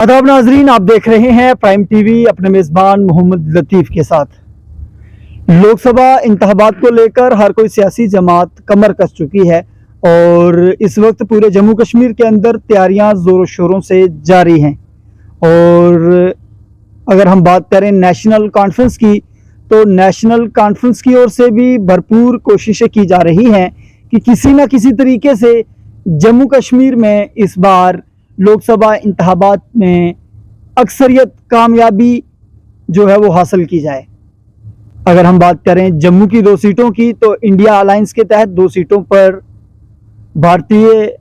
आदाब नाजरीन, आप देख रहे हैं प्राइम टीवी अपने मेज़बान मोहम्मद लतीफ़ के साथ। लोकसभा इंतखाबात को लेकर हर कोई सियासी जमात कमर कस चुकी है और इस वक्त पूरे जम्मू कश्मीर के अंदर तैयारियां ज़ोरों शोरों से जारी हैं। और अगर हम बात करें नेशनल कॉन्फ्रेंस की, तो नेशनल कॉन्फ्रेंस की ओर से भी भरपूर कोशिशें की जा रही हैं कि किसी न किसी तरीके से जम्मू कश्मीर में इस बार लोकसभा इंतखाबात में अक्सरियत कामयाबी जो है वो हासिल की जाए। अगर हम बात करें जम्मू की 2 सीटों की, तो इंडिया अलायंस के तहत 2 सीटों पर भारतीय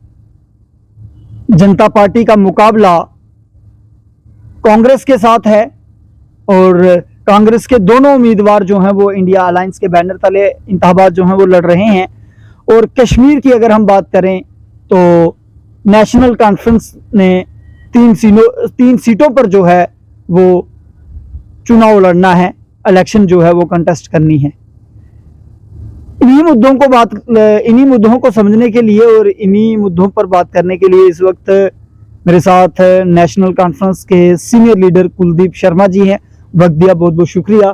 जनता पार्टी का मुकाबला कांग्रेस के साथ है और कांग्रेस के दोनों उम्मीदवार जो हैं वो इंडिया अलायंस के बैनर तले इंतखाबात जो हैं वो लड़ रहे हैं। और कश्मीर की अगर हम बात करें तो नेशनल कॉन्फ्रेंस ने 3 सीटों पर जो है वो चुनाव लड़ना है, इलेक्शन जो है वो कंटेस्ट करनी है। इन्हीं मुद्दों को समझने के लिए और इन्हीं मुद्दों पर बात करने के लिए इस वक्त मेरे साथ नेशनल कॉन्फ्रेंस के सीनियर लीडर कुलदीप शर्मा जी हैं। वक्त दिया, बहुत बहुत शुक्रिया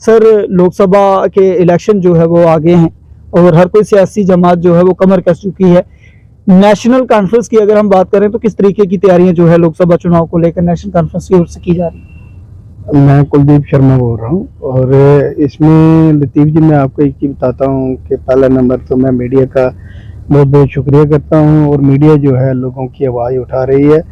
सर। लोकसभा के इलेक्शन जो है वो आगे हैं और हर कोई सियासी जमात जो है वो कमर कस चुकी है। नेशनल कॉन्फ्रेंस की अगर हम बात करें तो किस तरीके की तैयारियां जो है लोकसभा चुनाव को लेकर नेशनल कॉन्फ्रेंस की ओर से की जा रही है? मैं कुलदीप शर्मा बोल रहा हूँ और इसमें लतीफ़ जी मैं आपको एक चीज़ बताता हूँ कि पहला नंबर तो मैं मीडिया का बहुत बहुत शुक्रिया करता हूँ। और मीडिया जो है लोगों की आवाज़ उठा रही है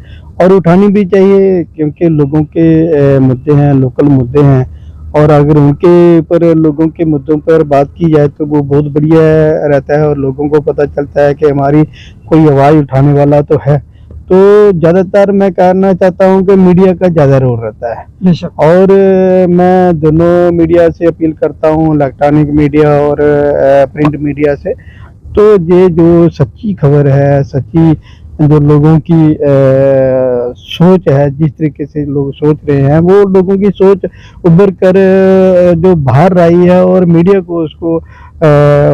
और उठानी भी चाहिए, क्योंकि लोगों के मुद्दे हैं, लोकल मुद्दे हैं, और अगर उनके ऊपर लोगों के मुद्दों पर बात की जाए तो वो बहुत बढ़िया रहता है और लोगों को पता चलता है कि हमारी कोई आवाज़ उठाने वाला तो है। तो ज़्यादातर मैं कहना चाहता हूँ कि मीडिया का ज़्यादा रोल रहता है। और मैं दोनों मीडिया से अपील करता हूँ, इलेक्ट्रॉनिक मीडिया और प्रिंट मीडिया से। तो ये जो सच्ची खबर है, सच्ची जो लोगों की सोच है, जिस तरीके से लोग सोच रहे हैं, वो लोगों की सोच उभर कर जो बाहर आई है और मीडिया को उसको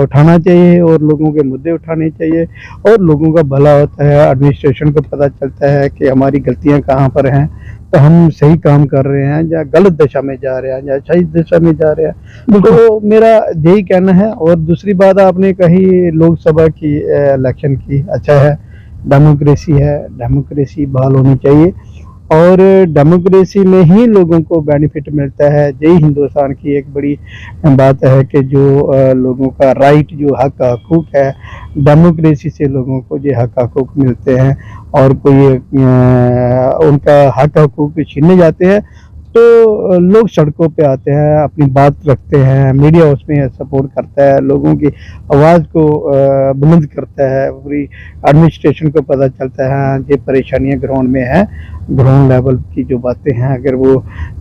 उठाना चाहिए और लोगों के मुद्दे उठाने चाहिए और लोगों का भला होता है। एडमिनिस्ट्रेशन को पता चलता है कि हमारी गलतियां कहाँ पर हैं, तो हम सही काम कर रहे हैं या गलत दिशा में जा रहे हैं या सही दिशा में जा रहे हैं। तो मेरा यही कहना है। और दूसरी बात आपने कही लोकसभा की इलेक्शन की, अच्छा है, डेमोक्रेसी है, डेमोक्रेसी बहाल होनी चाहिए और डेमोक्रेसी में ही लोगों को बेनिफिट मिलता है। यही हिंदुस्तान की एक बड़ी बात है कि जो लोगों का राइट, जो हक हकूक है, डेमोक्रेसी से लोगों को ये हक हकूक मिलते हैं। और कोई उनका हक हकूक छीनने जाते हैं तो लोग सड़कों पे आते हैं, अपनी बात रखते हैं, मीडिया उसमें सपोर्ट करता है, लोगों की आवाज़ को बुलंद करता है, पूरी एडमिनिस्ट्रेशन को पता चलता है ये परेशानियां ग्राउंड में हैं, ग्राउंड लेवल की जो बातें हैं अगर वो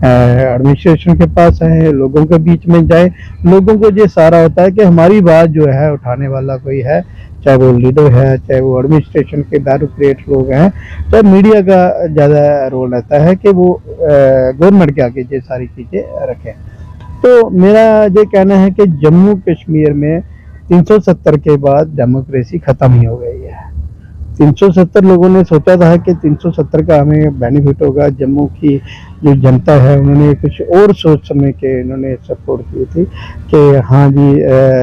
एडमिनिस्ट्रेशन के पास आए, लोगों के बीच में जाए, लोगों को ये सारा होता है कि हमारी बात जो है उठाने वाला कोई है, चाहे वो लीडर है, चाहे वो एडमिनिस्ट्रेशन के ब्यूरोक्रेट लोग हैं। तो मीडिया का ज़्यादा रोल रहता है कि वो गवर्नमेंट के आगे ये सारी चीज़ें रखें। तो मेरा ये कहना है कि जम्मू कश्मीर में 370 के बाद डेमोक्रेसी ख़त्म ही हो गई है। 370 लोगों ने सोचा था कि 370 का हमें बेनिफिट होगा। जम्मू की जो जनता है उन्होंने कुछ और सोच समझ के इन्होंने सपोर्ट की थी कि हाँ जी,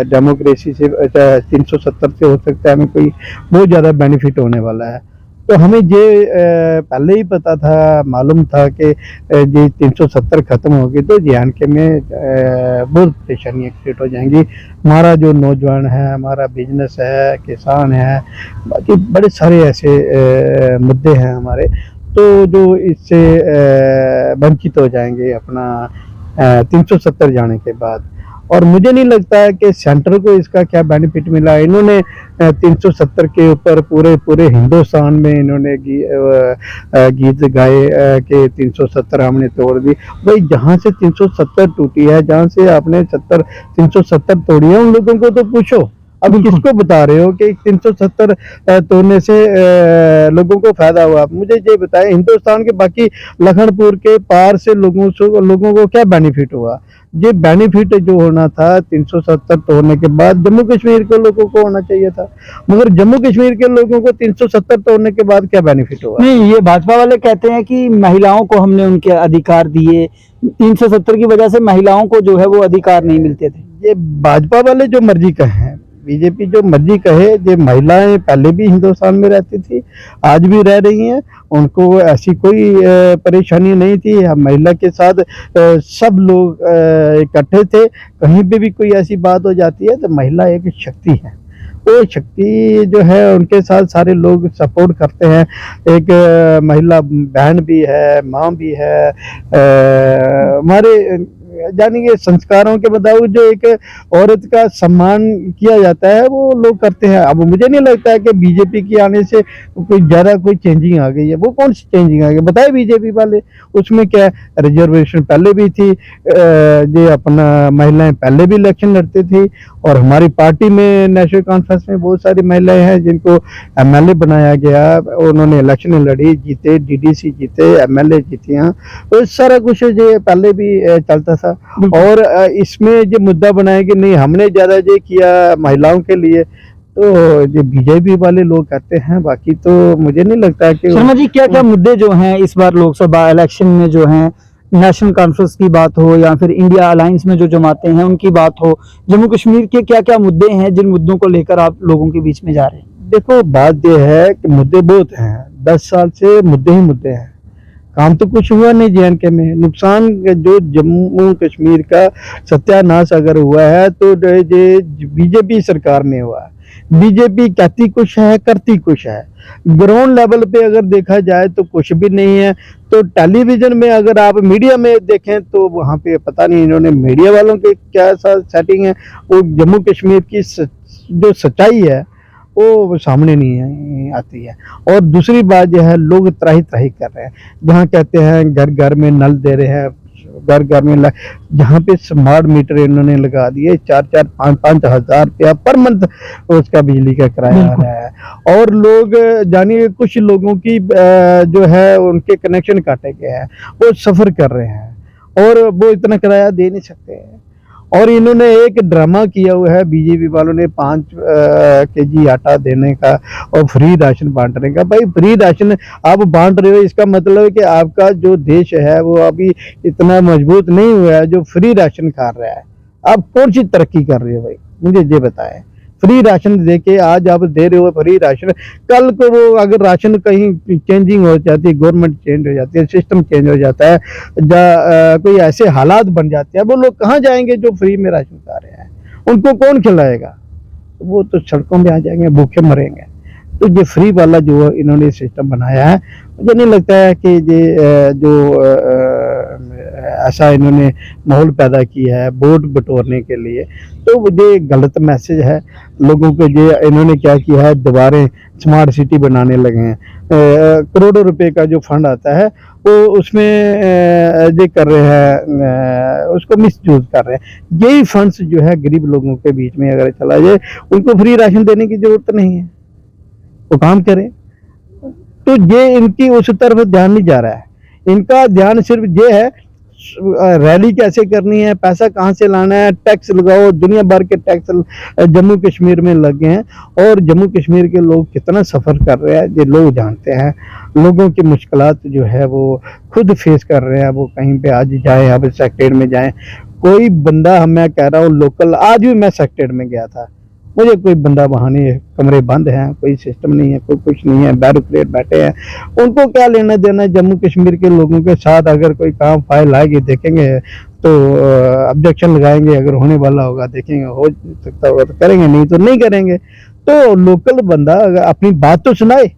डेमोक्रेसी से 370 से हो सकता है हमें कोई बहुत ज़्यादा बेनिफिट होने वाला है। तो हमें ये पहले ही पता था, मालूम था कि ये 370 ख़त्म होगी तो जे.एंड.के में बहुत परेशानियाँ क्रिएट हो जाएंगी। हमारा जो नौजवान है, हमारा बिजनेस है, किसान है, बाकी बड़े सारे ऐसे मुद्दे हैं हमारे, तो जो इससे वंचित हो जाएंगे अपना 370 जाने के बाद। और मुझे नहीं लगता है कि सेंटर को इसका क्या बेनिफिट मिला। इन्होंने 370 के ऊपर पूरे हिंदुस्तान में इन्होंने गीत गाए कि 370 हमने तोड़ दी। भाई जहाँ से 370 टूटी है, जहाँ से आपने 370 तोड़ी है, उन लोगों को तो पूछो, अब किसको बता रहे हो कि 370 तोड़ने से लोगों को फायदा हुआ? मुझे ये बताएं, हिंदुस्तान के बाकी लखनपुर के पार से लोगों को क्या बेनिफिट हुआ? ये बेनिफिट जो होना था 370 तोड़ने के बाद जम्मू कश्मीर के लोगों को होना चाहिए था, मगर जम्मू कश्मीर के लोगों को 370 तोड़ने के बाद क्या बेनिफिट हुआ? नहीं, ये भाजपा वाले कहते हैं कि महिलाओं को हमने उनके अधिकार दिए, 370 की वजह से महिलाओं को जो है वो अधिकार नहीं मिलते थे। ये भाजपा वाले जो मर्जी कहें, बीजेपी जो मर्जी कहे, ये महिलाएं पहले भी हिंदुस्तान में रहती थी, आज भी रह रही हैं, उनको ऐसी कोई परेशानी नहीं थी। महिला के साथ सब लोग इकट्ठे थे। कहीं पे भी कोई ऐसी बात हो जाती है तो महिला एक शक्ति है, वो शक्ति जो है उनके साथ सारे लोग सपोर्ट करते हैं। एक महिला बहन भी है, माँ भी है। हमारे यानी कि संस्कारों के मुताबिक जो एक औरत का सम्मान किया जाता है वो लोग करते हैं। अब मुझे नहीं लगता है कि बीजेपी के आने से कोई ज़्यादा कोई चेंजिंग आ गई है। वो कौन सी चेंजिंग आ गई बताए बीजेपी वाले? उसमें क्या रिजर्वेशन पहले भी थी, जो अपना महिलाएं पहले भी इलेक्शन लड़ती थी, और हमारी पार्टी में नेशनल कॉन्फ्रेंस में बहुत सारी महिलाएं हैं जिनको एमएलए बनाया गया, उन्होंने इलेक्शन लड़ी, जीते, डीडीसी जीते, एमएलए जीते हैं। तो सारा कुछ जो पहले भी चलता था। और इसमें जो मुद्दा बनाया कि नहीं हमने ज्यादा ये किया महिलाओं के लिए, तो जो बीजेपी वाले लोग कहते हैं, बाकी तो मुझे नहीं लगता है कि शर्मा जी, क्या क्या मुद्दे जो हैं इस बार लोकसभा इलेक्शन में जो हैं, नेशनल कॉन्फ्रेंस की बात हो या फिर इंडिया अलायंस में जो जमाते हैं उनकी बात हो, जम्मू कश्मीर के क्या क्या मुद्दे हैं जिन मुद्दों को लेकर आप लोगों के बीच में जा रहे हैं? देखो, बात यह है कि मुद्दे बहुत हैं, 10 साल से मुद्दे ही मुद्दे हैं, काम तो कुछ हुआ नहीं। जेएनके में नुकसान जो जम्मू कश्मीर का सत्यानाश अगर हुआ है तो बीजेपी सरकार में हुआ है। बीजेपी कहती कुछ है, करती कुछ है। ग्राउंड लेवल पे अगर देखा जाए तो कुछ भी नहीं है। तो टेलीविजन में अगर आप मीडिया में देखें तो वहाँ पे पता नहीं इन्होंने मीडिया वालों के क्या सेटिंग है, वो जम्मू कश्मीर की जो सच्चाई है वो सामने नहीं आती है। और दूसरी बात यह है, लोग त्राही त्राही कर रहे हैं, जहाँ कहते हैं घर घर में नल दे रहे हैं, घर घर में जहाँ पे स्मार्ट मीटर इन्होंने लगा दिए, 4-4, 5-5 हज़ार रुपया पर मंथ उसका बिजली का किराया आ रहा है। और लोग जानिए कुछ लोगों की जो है उनके कनेक्शन काटे गए हैं, वो सफ़र कर रहे हैं और वो इतना किराया दे नहीं सकते हैं। और इन्होंने एक ड्रामा किया हुआ है बीजेपी वालों ने, 5 केजी आटा देने का और फ्री राशन बांटने का। भाई फ्री राशन आप बांट रहे हो, इसका मतलब है कि आपका जो देश है वो अभी इतना मजबूत नहीं हुआ है जो फ्री राशन खा रहा है। आप कौन सी तरक्की कर रहे हो भाई, मुझे ये बताएं। फ्री राशन दे के आज आप दे रहे हो फ्री राशन, कल को वो अगर राशन कहीं चेंजिंग हो जाती है, गवर्नमेंट चेंज हो जाती है, सिस्टम चेंज हो जाता है, कोई ऐसे हालात बन जाते हैं, वो लोग कहाँ जाएंगे जो फ्री में राशन खा रहे हैं? उनको कौन खिलाएगा? वो तो सड़कों में आ जाएंगे, भूखे मरेंगे। तो ये फ्री वाला जो इन्होंने सिस्टम बनाया है, मुझे नहीं लगता है कि ये जो ऐसा इन्होंने माहौल पैदा किया है वोट बटोरने के लिए, तो ये गलत मैसेज है लोगों को। ये इन्होंने क्या किया है, दोबारा स्मार्ट सिटी बनाने लगे हैं। करोड़ों रुपए का जो फंड आता है वो उसमें ये कर रहे हैं, उसको मिसयूज कर रहे हैं। यही फंड्स जो है गरीब लोगों के बीच में अगर चला जाए, उनको फ्री राशन देने की जरूरत नहीं है, वो काम करें। तो ये इनकी उस तरफ ध्यान नहीं जा रहा है, इनका ध्यान सिर्फ ये है रैली कैसे करनी है, पैसा कहाँ से लाना है, टैक्स लगाओ। दुनिया भर के टैक्स जम्मू कश्मीर में लगे हैं, और जम्मू कश्मीर के लोग कितना सफ़र कर रहे हैं ये लोग जानते हैं। लोगों की मुश्किलात जो है वो खुद फेस कर रहे हैं। वो कहीं पे आज जाए, अब सेक्रेटरीट में जाए, कोई बंदा, मैं कह रहा हूँ लोकल, आज भी मैं सेक्रेटरीट में गया था, मुझे कोई बंदा वहाँ नहीं है, कमरे बंद हैं, कोई सिस्टम नहीं है, कोई कुछ नहीं है, बैरिकेड बैठे हैं। उनको क्या लेना देना जम्मू कश्मीर के लोगों के साथ? अगर कोई काम फाइल आएगी देखेंगे तो ऑब्जेक्शन लगाएंगे, अगर होने वाला होगा देखेंगे, हो सकता होगा तो करेंगे, नहीं तो नहीं करेंगे। तो लोकल बंदा अगर अपनी बात तो सुनाए,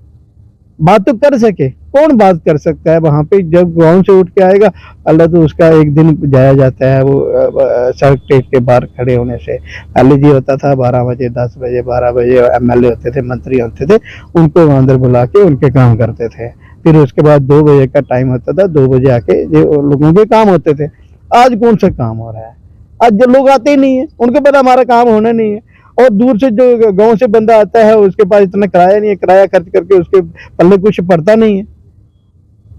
बात तो कर सके। कौन बात कर सकता है वहाँ पे? जब गाँव से उठ के आएगा अल्लाह, तो उसका एक दिन जाया जाता है वो सेक्रेटरीट के बाहर खड़े होने से। पहले जी होता था 12 बजे, 10 बजे, 12 बजे एमएलए होते थे, मंत्री होते थे, उनको अंदर बुला के उनके काम करते थे। फिर उसके बाद 2 बजे का टाइम होता था, 2 बजे आके जो लोगों के काम होते थे। आज कौन सा काम हो रहा है? आज जो लोग आते ही नहीं है, उनको पता हमारा काम होना नहीं है। और दूर से जो गांव से बंदा आता है उसके पास इतना किराया नहीं है, किराया खर्च करके उसके पल्ले कुछ पड़ता नहीं है।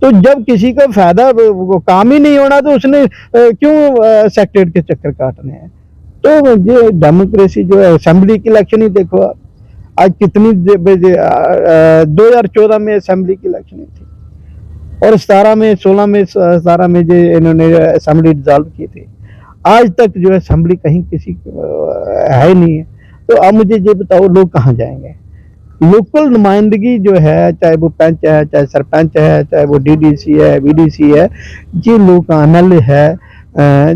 तो जब किसी का फायदा वो काम ही नहीं होना तो उसने क्यों सेक्रेटरी के चक्कर काटने हैं। तो ये डेमोक्रेसी जो है, असेंबली की इलेक्शन ही देखो आप, आज कितनी 2014 में असेंबली की इलेक्शन थी और 17 में 16 में 17 में जो इन्होंने असेंबली डिसॉल्व की थी। आज तक जो है असेंबली कहीं किसी है नहीं है। तो अब मुझे ये बताओ लोग कहाँ जाएंगे। लोकल नुमाइंदगी जो है, चाहे वो पंच है, चाहे सरपंच है, चाहे वो डीडीसी है, बीडीसी है, ये लोग एमएलए है,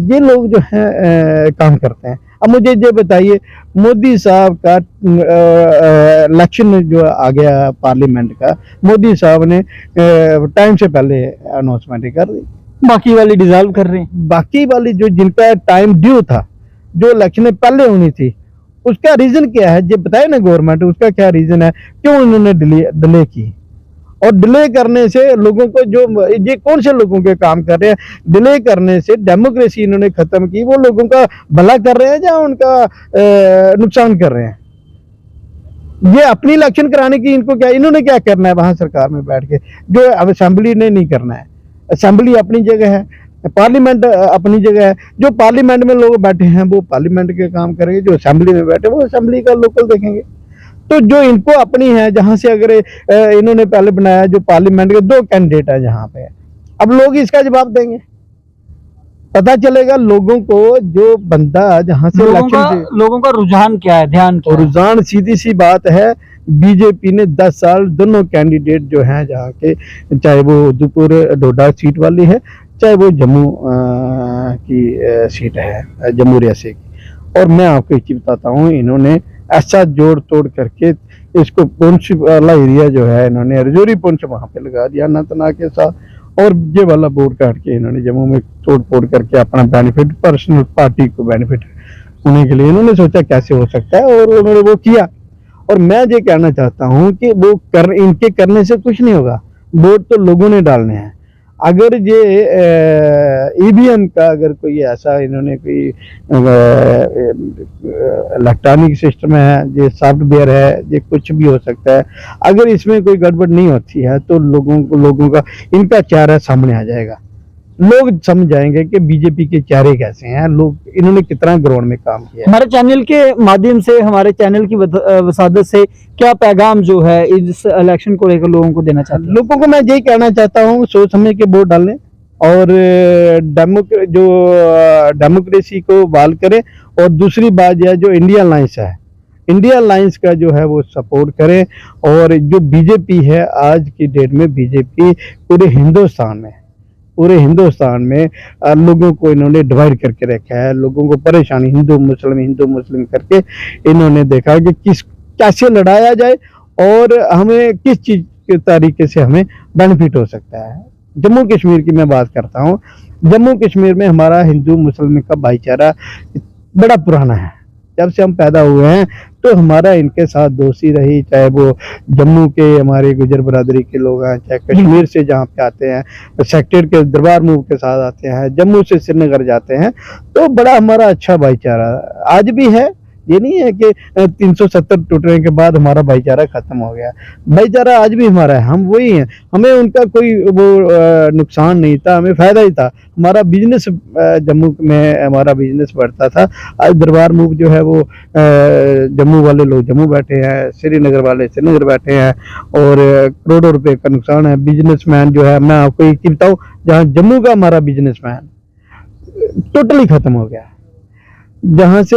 ये लोग जो है काम करते हैं। अब मुझे ये बताइए, मोदी साहब का इलेक्शन जो आ गया पार्लियामेंट का, मोदी साहब ने टाइम से पहले अनाउंसमेंट कर दी, बाकी वाली डिसॉल्व कर रहे हैं। बाकी वाली जो जिनका टाइम ड्यू था, जो इलेक्शन पहले होनी थी, उसका रीजन क्या है ये बताए ना गवर्नमेंट, उसका क्या रीजन है, क्यों उन्होंने डिले की। और डिले करने से लोगों को जो, ये कौन से लोगों के काम कर रहे हैं, डिले करने से डेमोक्रेसी इन्होंने खत्म की। वो लोगों का भला कर रहे हैं या उनका नुकसान कर रहे हैं। ये अपनी इलेक्शन कराने की इनको क्या, इन्होंने क्या करना है वहां सरकार में बैठ के, जो अब असेंबली ने नहीं करना है। असेंबली अपनी जगह है, पार्लियामेंट अपनी जगह है। जो पार्लियामेंट में लोग बैठे हैं वो पार्लियामेंट के काम करेंगे, जो असेंबली में बैठे वो असेंबली का लोकल देखेंगे। तो जो इनको अपनी है, जहां से अगर इन्होंने पहले बनाया, जो पार्लियामेंट के 2 कैंडिडेट है जहां पे, अब लोग इसका जवाब देंगे, पता चलेगा लोगों को। जो बंदा जहां से लोगों का रुझान क्या है, ध्यान क्या है? रुझान सीधी सी बात है, बीजेपी ने 10 साल दोनों कैंडिडेट जो हैं जहाँ के, चाहे वो उधमपुर डोडा सीट वाली है, चाहे वो जम्मू की सीट है, जम्मू रियासत की। और मैं आपको एक चीज बताता हूँ, इन्होंने ऐसा जोड़ तोड़ करके इसको पुंछ वाला एरिया जो है, इन्होंने रजौरी पुंछ वहां पे लगा दिया अनंतनाग के साथ, और ये वाला बोर्ड काट के इन्होंने जम्मू में तोड़ फोड़ करके अपना बेनिफिट, पर्सनल पार्टी को बेनिफिट होने के लिए इन्होंने सोचा कैसे हो सकता है, और उन्होंने वो किया। और मैं ये कहना चाहता हूँ कि इनके करने से कुछ नहीं होगा, वोट तो लोगों ने डालने हैं। अगर ये ईवीएम का अगर कोई ऐसा इन्होंने कोई इलेक्ट्रॉनिक सिस्टम है, ये सॉफ्टवेयर है, ये कुछ भी हो सकता है, अगर इसमें कोई गड़बड़ नहीं होती है तो लोगों का इनका चेहरा सामने आ जाएगा। लोग समझ जाएंगे कि बीजेपी के चेहरे कैसे हैं, लोग इन्होंने कितना ग्राउंड में काम किया। हमारे चैनल के माध्यम से, हमारे चैनल की वसादत से क्या पैगाम जो है इस इलेक्शन को लेकर लोगों को देना चाहते हैं? लोगों को मैं यही कहना चाहता हूँ, सोच समझ के वोट डालें और डेमोक्रेसी को बहाल करें। और दूसरी बात यह, जो इंडिया अलायंस है, इंडिया अलायंस का जो है वो सपोर्ट करें। और जो बीजेपी है, आज की डेट में बीजेपी पूरे हिंदुस्तान में लोगों को इन्होंने डिवाइड करके रखा है, लोगों को परेशानी, हिंदू मुस्लिम करके इन्होंने देखा कि कैसे लड़ाया जाए और हमें किस चीज के तरीके से हमें बेनिफिट हो सकता है। जम्मू कश्मीर की मैं बात करता हूँ, जम्मू कश्मीर में हमारा हिंदू मुस्लिम का भाईचारा बड़ा पुराना है। जब से हम पैदा हुए हैं तो हमारा इनके साथ दोस्ती रही, चाहे वो जम्मू के हमारे गुजर बरादरी के लोग हैं, चाहे कश्मीर से जहाँ पे आते हैं, सेक्टर के दरबार मूव के साथ आते हैं, जम्मू से श्रीनगर जाते हैं, तो बड़ा हमारा अच्छा भाईचारा आज भी है। ये नहीं है कि 370 टूटने के बाद हमारा भाईचारा खत्म हो गया, भाईचारा आज भी हमारा है, हम वही हैं। हमें उनका कोई वो नुकसान नहीं था, हमें फायदा ही था। हमारा बिजनेस जम्मू में हमारा बिजनेस बढ़ता था। आज दरबार मूव जो है वो जम्मू वाले लोग जम्मू बैठे हैं, श्रीनगर वाले श्रीनगर बैठे हैं, और करोड़ों रुपए का नुकसान है। बिजनेसमैन जो है, मैं आपको एक चीज बताऊं, जहाँ जम्मू का हमारा बिजनेसमैन टोटली खत्म हो गया। जहाँ से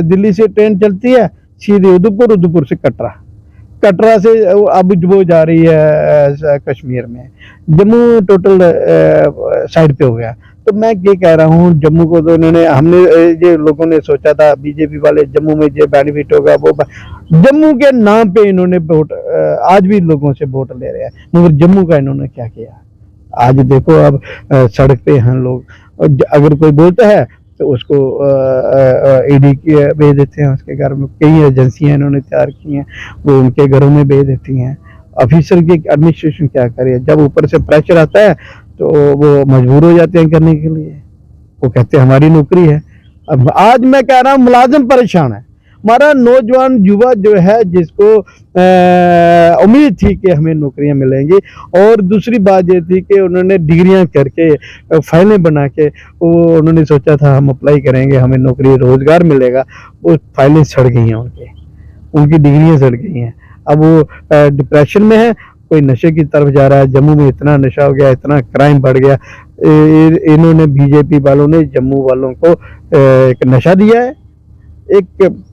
दिल्ली से ट्रेन चलती है सीधे उधमपुर, उधमपुर से कटरा से अब वो जा रही है कश्मीर में, जम्मू टोटल साइड पे हो गया। तो मैं ये कह रहा हूँ, जम्मू को तो हमने ये लोगों ने सोचा था बीजेपी वाले जम्मू में ये बेनिफिट होगा, वो जम्मू के नाम पे इन्होंने वोट, आज भी लोगों से वोट ले रहे हैं, मगर जम्मू का इन्होंने क्या किया। आज देखो, अब सड़क पे हैं लोग, अगर कोई बोलता है तो उसको ईडी भेज देते हैं, उसके घर में कई एजेंसियां इन्होंने तैयार की हैं, वो उनके घरों में भेज देती हैं। ऑफिसर की एडमिनिस्ट्रेशन क्या करे, जब ऊपर से प्रेशर आता है तो वो मजबूर हो जाते हैं करने के लिए, वो कहते हैं हमारी नौकरी है। अब आज मैं कह रहा हूँ मुलाजिम परेशान है, हमारा नौजवान युवा जो है जिसको उम्मीद थी कि हमें नौकरियां मिलेंगी, और दूसरी बात ये थी कि उन्होंने डिग्रियां करके फाइलें बना के वो उन्होंने सोचा था हम अप्लाई करेंगे हमें नौकरी रोजगार मिलेगा, वो फाइलें सड़ गई हैं, उनकी डिग्रियां सड़ गई हैं। अब वो डिप्रेशन में है, कोई नशे की तरफ जा रहा है। जम्मू में इतना नशा हो गया, इतना क्राइम बढ़ गया। इन्होंने बीजेपी वालों ने जम्मू वालों को एक नशा दिया है, एक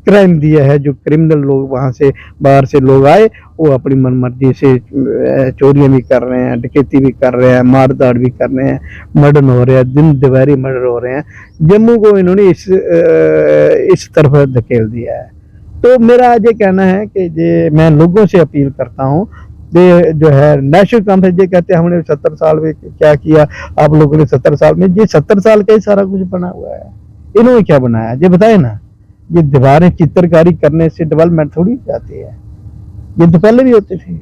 क्राइम दिया है। जो क्रिमिनल लोग वहाँ से बाहर से लोग आए, वो अपनी मनमर्जी से चोरियां भी कर रहे हैं, डकैती भी कर रहे हैं, मारधाड़ भी कर रहे हैं, मर्डर हो रहे हैं, दिन दिवारी मर्डर हो रहे हैं। जम्मू को इन्होंने इस तरफ धकेल दिया है। तो मेरा आज ये कहना है कि मैं लोगों से अपील करता हूँ, ये जो है नेशनल कॉन्फ्रेंस ये कहते हैं हमने 70 साल में क्या किया, आप लोगों ने 70 साल में, ये 70 साल का ही सारा कुछ बना हुआ है। इन्होंने क्या बनाया ये बताए ना। ये दीवारें चित्रकारी करने से डेवलपमेंट थोड़ी जाती है, ये तो पहले भी होती थी।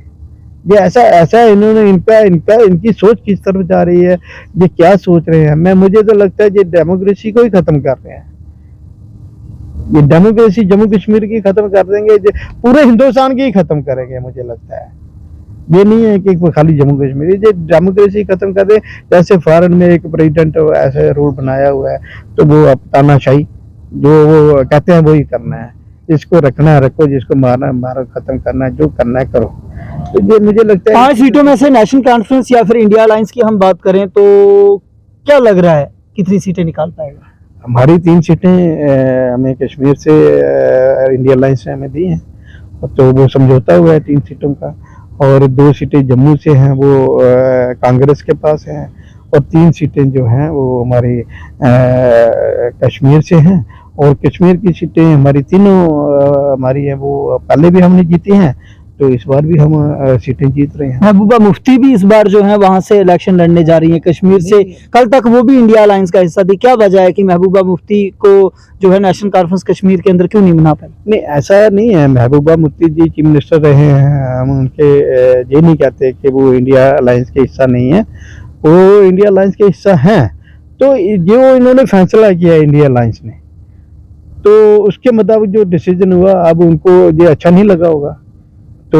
ये ऐसा इन्होंने इनकी सोच किस तरफ जा रही है, ये क्या सोच रहे हैं। मुझे तो लगता है ये डेमोक्रेसी को ही खत्म कर रहे हैं। ये डेमोक्रेसी जम्मू कश्मीर की खत्म कर देंगे, पूरे हिंदुस्तान की ही खत्म करेंगे मुझे लगता है। ये नहीं है कि खाली जम्मू कश्मीर, ये डेमोक्रेसी खत्म कर दे। जैसे फॉरेन में एक प्रेसिडेंट ऐसे रूल बनाया हुआ है, तो वो अब तानाशाही जो वो कहते हैं वही करना है। जिसको रखना है रखो, जिसको मारना है मारो, खत्म करना है जो करना है करो। तो ये मुझे लगता है 5 सीटों में से नेशनल कॉन्फ्रेंस या फिर इंडिया अलायंस की हम बात करें तो क्या लग रहा है कितनी सीटें निकाल पाएगा? हमारी 3 सीटें हमें कश्मीर से इंडिया अलायंस ने हमें दी हैं, तो वो समझौता हुआ है 3 सीटों का, और 2 सीटें जम्मू से हैं वो कांग्रेस के पास हैं, और 3 सीटें जो हैं वो हमारी कश्मीर से हैं। और कश्मीर की सीटें हमारी तीनों हमारी हैं, वो पहले भी हमने जीती हैं, तो इस बार भी हम सीटें जीत रहे हैं। महबूबा मुफ्ती भी इस बार जो है वहां से इलेक्शन लड़ने जा रही है कश्मीर से। कल तक वो भी इंडिया अलायंस का हिस्सा थी। क्या वजह है कि महबूबा मुफ्ती को जो है नेशनल कॉन्फ्रेंस कश्मीर के अंदर क्यों नहीं बना पाई? नहीं, ऐसा नहीं है। महबूबा मुफ्ती जी चीफ मिनिस्टर रहे हैं, हम उनके ये नहीं कहते कि वो इंडिया अलायंस के हिस्सा नहीं है, वो इंडिया अलायंस के हिस्सा हैं। तो जो इन्होंने फैसला किया इंडिया अलायंस ने, तो उसके मुताबिक जो डिसीजन हुआ, अब उनको ये अच्छा नहीं लगा होगा। तो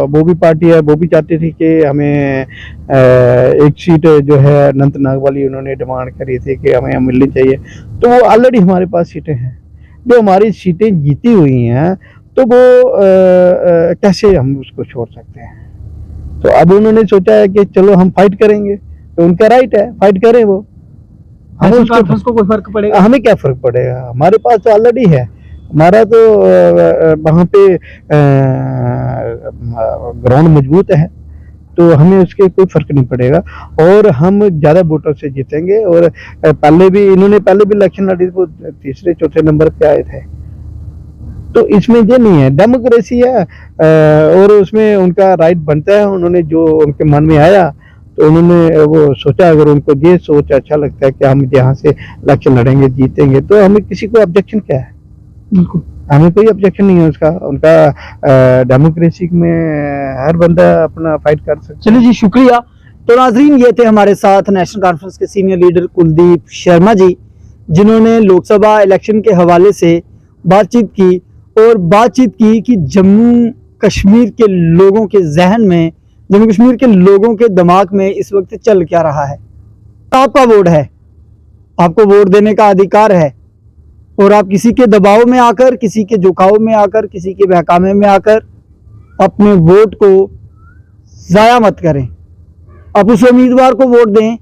वो भी पार्टी है, वो भी चाहती थी कि हमें एक सीट जो है अनंतनाग वाली उन्होंने डिमांड करी थी कि हमें मिलनी चाहिए। तो वो ऑलरेडी हमारे पास सीटें हैं, जो हमारी सीटें जीती हुई हैं, तो वो कैसे हम उसको छोड़ सकते हैं। तो अब उन्होंने सोचा है कि चलो हम फाइट करेंगे, तो उनका राइट है, फाइट करें वो। नेशनल कॉन्फ्रेंस को कोई फर्क पड़ेगा? हमें क्या फर्क पड़ेगा, हमारे पास तो ऑलरेडी है। हमारा तो वहाँ पे ग्राउंड मजबूत है, तो हमें उसके कोई फर्क नहीं पड़ेगा, और हम ज़्यादा वोटों से जीतेंगे। और पहले भी इलेक्शन लड़ी, वो 3-4 नंबर पे आए थे। तो इसमें ये नहीं है, डेमोक्रेसी है, और उसमें उनका राइट बनता है। उन्होंने जो उनके मन में आया, तो उन्होंने वो सोचा, अगर उनको ये सोच अच्छा लगता है कि हम यहाँ से इलेक्शन लड़ेंगे जीतेंगे, तो हमें किसी को ऑब्जेक्शन क्या है? बिल्कुल, हमें कोई ऑब्जेक्शन नहीं है उसका। उनका डेमोक्रेसी में हर बंदा अपना फाइट कर सकता है। चलिए जी, शुक्रिया। तो नाजरीन, ये थे हमारे साथ नेशनल कॉन्फ्रेंस के सीनियर लीडर कुलदीप शर्मा जी, जिन्होंने लोकसभा इलेक्शन के हवाले से बातचीत की, और बातचीत की कि जम्मू कश्मीर के लोगों के जहन में, जम्मू कश्मीर के लोगों के दिमाग में इस वक्त चल क्या रहा है। आपका वोट है, आपको वोट देने का अधिकार है, और आप किसी के दबाव में आकर, किसी के झुकाव में आकर, किसी के बहकावे में आकर अपने वोट को ज़ाया मत करें। आप उस उम्मीदवार को वोट दें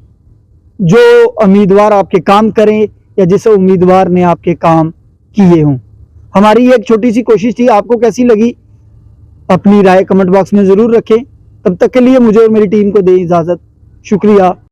जो उम्मीदवार आपके काम करें, या जिस उम्मीदवार ने आपके काम किए हों। हमारी एक छोटी सी कोशिश थी, आपको कैसी लगी अपनी राय कमेंट बॉक्स में ज़रूर रखें। तब तक के लिए मुझे और मेरी टीम को दें इजाज़त। शुक्रिया।